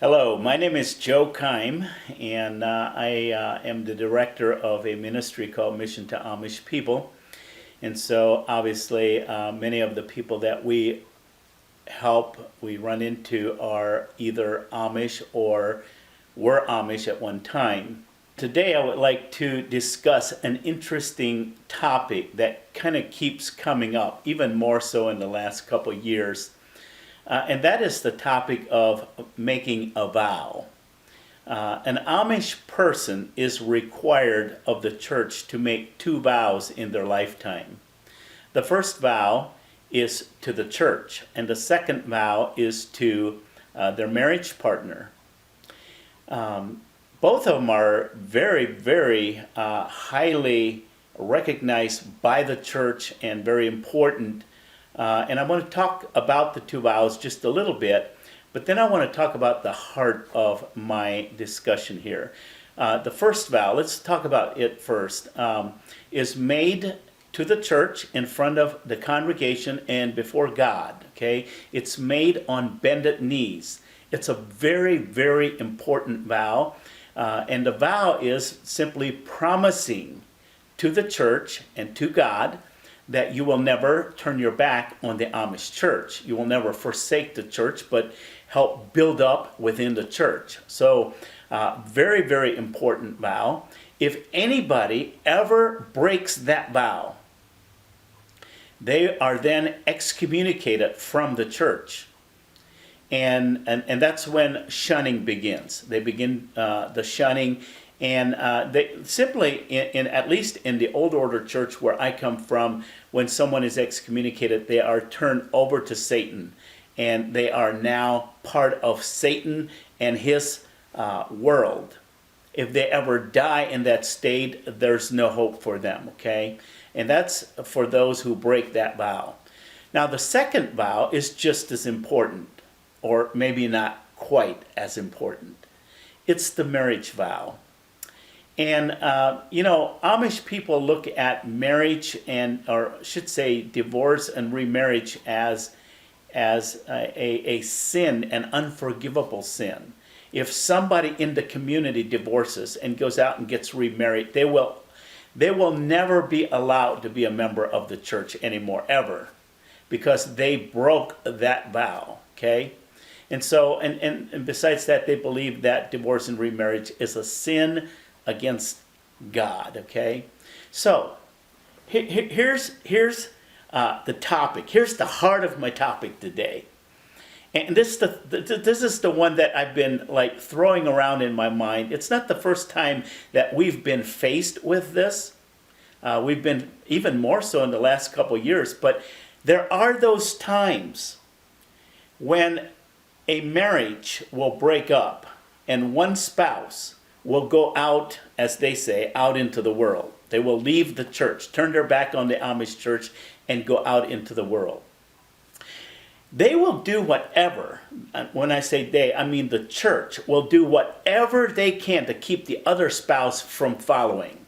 Hello, my name is Joe Keim, and I am the director of a ministry called Mission to Amish People. And so, obviously, many of the people that we help, we run into are either Amish or were Amish at one time. Today, I would like to discuss an interesting topic that kind of keeps coming up, even more so in the last couple of years. And that is the topic of making a vow. An Amish person is required of the church to make two vows in their lifetime. The first vow is to the church, and the second vow is to their marriage partner. Both of them are very, very highly recognized by the church and very important. And I want to talk about the two vows just a little bit, but then I want to talk about the heart of my discussion here. The first vow, let's talk about it first, is made to the church in front of the congregation and before God, okay? It's made on bended knees. It's a very, very important vow, and the vow is simply promising to the church and to God that you will never turn your back on the Amish church. You will never forsake the church, but help build up within the church. So, very, very important vow. If anybody ever breaks that vow, they are then excommunicated from the church. And that's when shunning begins. They begin the shunning. And they simply, in at least in the old order church where I come from, when someone is excommunicated, they are turned over to Satan, and they are now part of Satan and his world. If they ever die in that state, there's no hope for them. Okay, and that's for those who break that vow. Now, the second vow is just as important, or maybe not quite as important. It's the marriage vow. And, Amish people look at marriage or should say divorce and remarriage as a sin, an unforgivable sin. If somebody in the community divorces and goes out and gets remarried, they will never be allowed to be a member of the church anymore, ever, because they broke that vow, okay? And so, and besides that, they believe that divorce and remarriage is a sin against God, okay? So, here's the topic. Here's the heart of my topic today. And this is the one that I've been like throwing around in my mind. It's not the first time that we've been faced with this. We've been even more so in the last couple of years. But there are those times when a marriage will break up and one spouse will go out, as they say, out into the world. They will leave the church, turn their back on the Amish church, and go out into the world. They will do whatever, when I say they, I mean the church, will do whatever they can to keep the other spouse from following.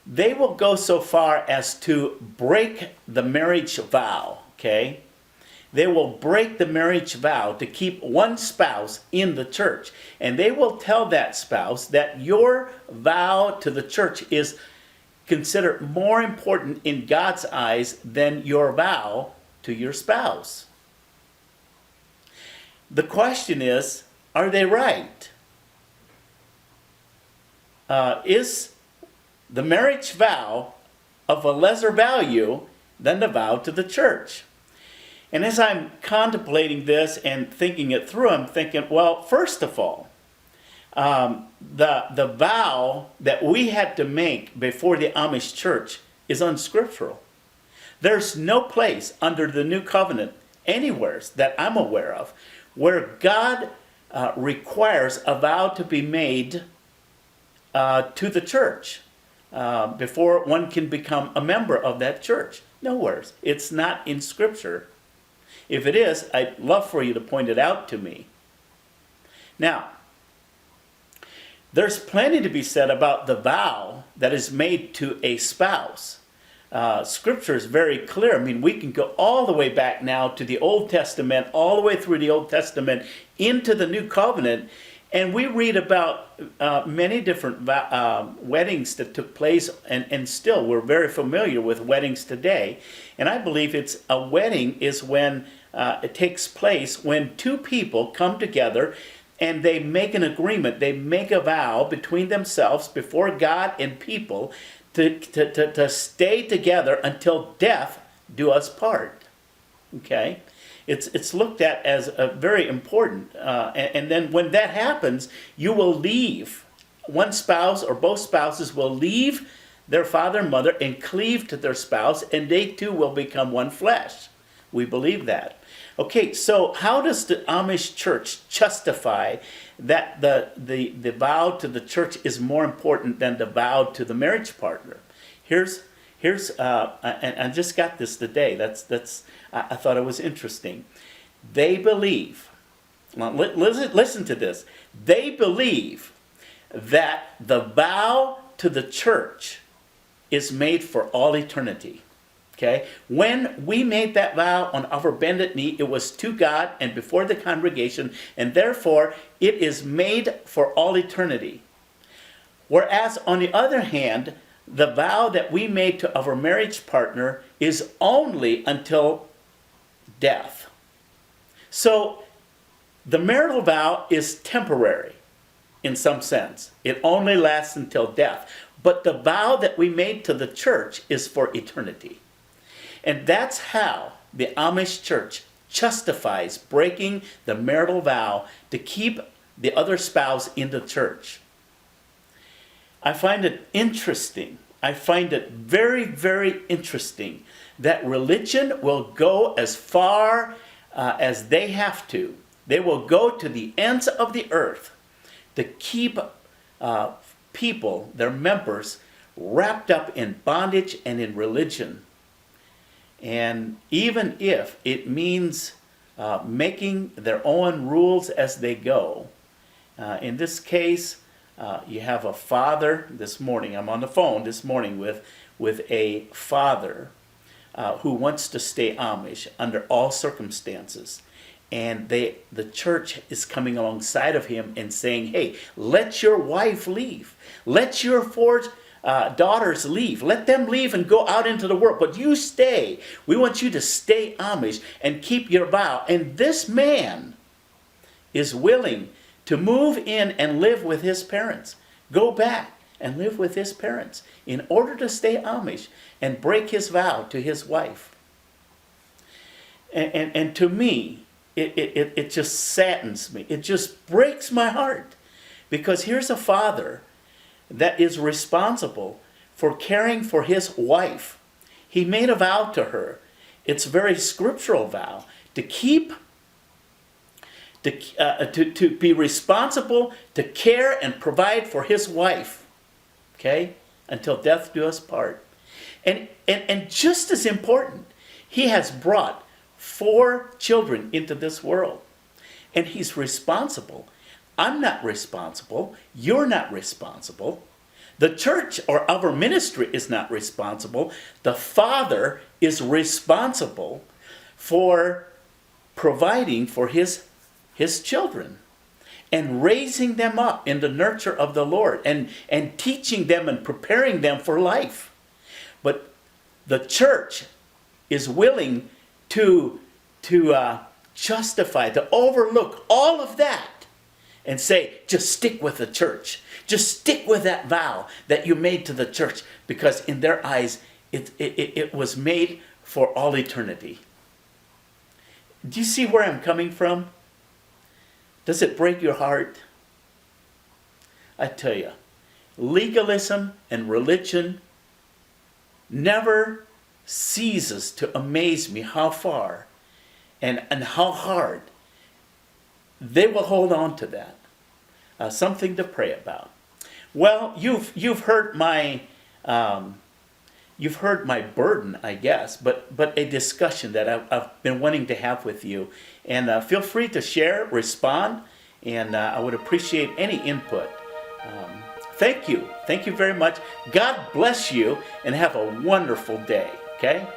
They will go so far as to break the marriage vow, okay? They will break the marriage vow to keep one spouse in the church. And they will tell that spouse that your vow to the church is considered more important in God's eyes than your vow to your spouse. The question is, are they right? Is the marriage vow of a lesser value than the vow to the church? And as I'm contemplating this and thinking it through, I'm thinking, well, first of all, the vow that we had to make before the Amish church is unscriptural. There's no place under the new covenant anywhere that I'm aware of where God requires a vow to be made to the church before one can become a member of that church. Nowhere. It's not in Scripture. If it is, I'd love for you to point it out to me. Now, there's plenty to be said about the vow that is made to a spouse. Scripture is very clear. I mean, we can go all the way back now to the Old Testament, all the way through the Old Testament, into the new covenant, and we read about many different weddings that took place, and still we're very familiar with weddings today. And I believe it's a wedding is when it takes place when two people come together and they make an agreement, they make a vow between themselves, before God and people, to stay together until death do us part. Okay? It's looked at as a very important. And then when that happens, you will leave. One spouse or both spouses will leave their father and mother and cleave to their spouse, and they too will become one flesh. We believe that. Okay, so how does the Amish church justify that the vow to the church is more important than the vow to the marriage partner? Here's and I just got this today. I thought it was interesting. They believe. Now, listen to this. They believe that the vow to the church is made for all eternity. Okay? When we made that vow on our bended knee, it was to God and before the congregation, and therefore it is made for all eternity. Whereas, on the other hand, the vow that we made to our marriage partner is only until death. So, the marital vow is temporary in some sense. It only lasts until death. But the vow that we made to the church is for eternity. And that's how the Amish church justifies breaking the marital vow to keep the other spouse in the church. I find it interesting. I find it very, very interesting that religion will go as far as they have to. They will go to the ends of the earth to keep people, their members, wrapped up in bondage and in religion. And even if it means making their own rules as they go, in this case, you have a father this morning. I'm on the phone this morning with a father who wants to stay Amish under all circumstances. And the church is coming alongside of him and saying, hey, let your wife leave. Let your four daughters leave. Let them leave and go out into the world. But you stay. We want you to stay Amish and keep your vow. And this man is willing to move in and live with his parents. Go back and live with his parents in order to stay Amish and break his vow to his wife. And to me, it just saddens me. It just breaks my heart. Because here's a father that is responsible for caring for his wife. He made a vow to her. It's a very scriptural vow to keep, to be responsible, to care and provide for his wife. Okay? Until death do us part. And just as important, he has brought 4 children into this world. And he's responsible. I'm not responsible. You're not responsible. The church or our ministry is not responsible. The father is responsible for providing for his children and raising them up in the nurture of the Lord and teaching them and preparing them for life. But the church is willing to justify, to overlook all of that and say, just stick with the church. Just stick with that vow that you made to the church, because in their eyes, it was made for all eternity. Do you see where I'm coming from? Does it break your heart? I tell you, legalism and religion never ceases to amaze me how far and how hard they will hold on to that. Something to pray about. Well, you've heard my burden, I guess, but a discussion that I've been wanting to have with you, and feel free to share, respond, and I would appreciate any input. Thank you very much. God bless you, and have a wonderful day. Okay.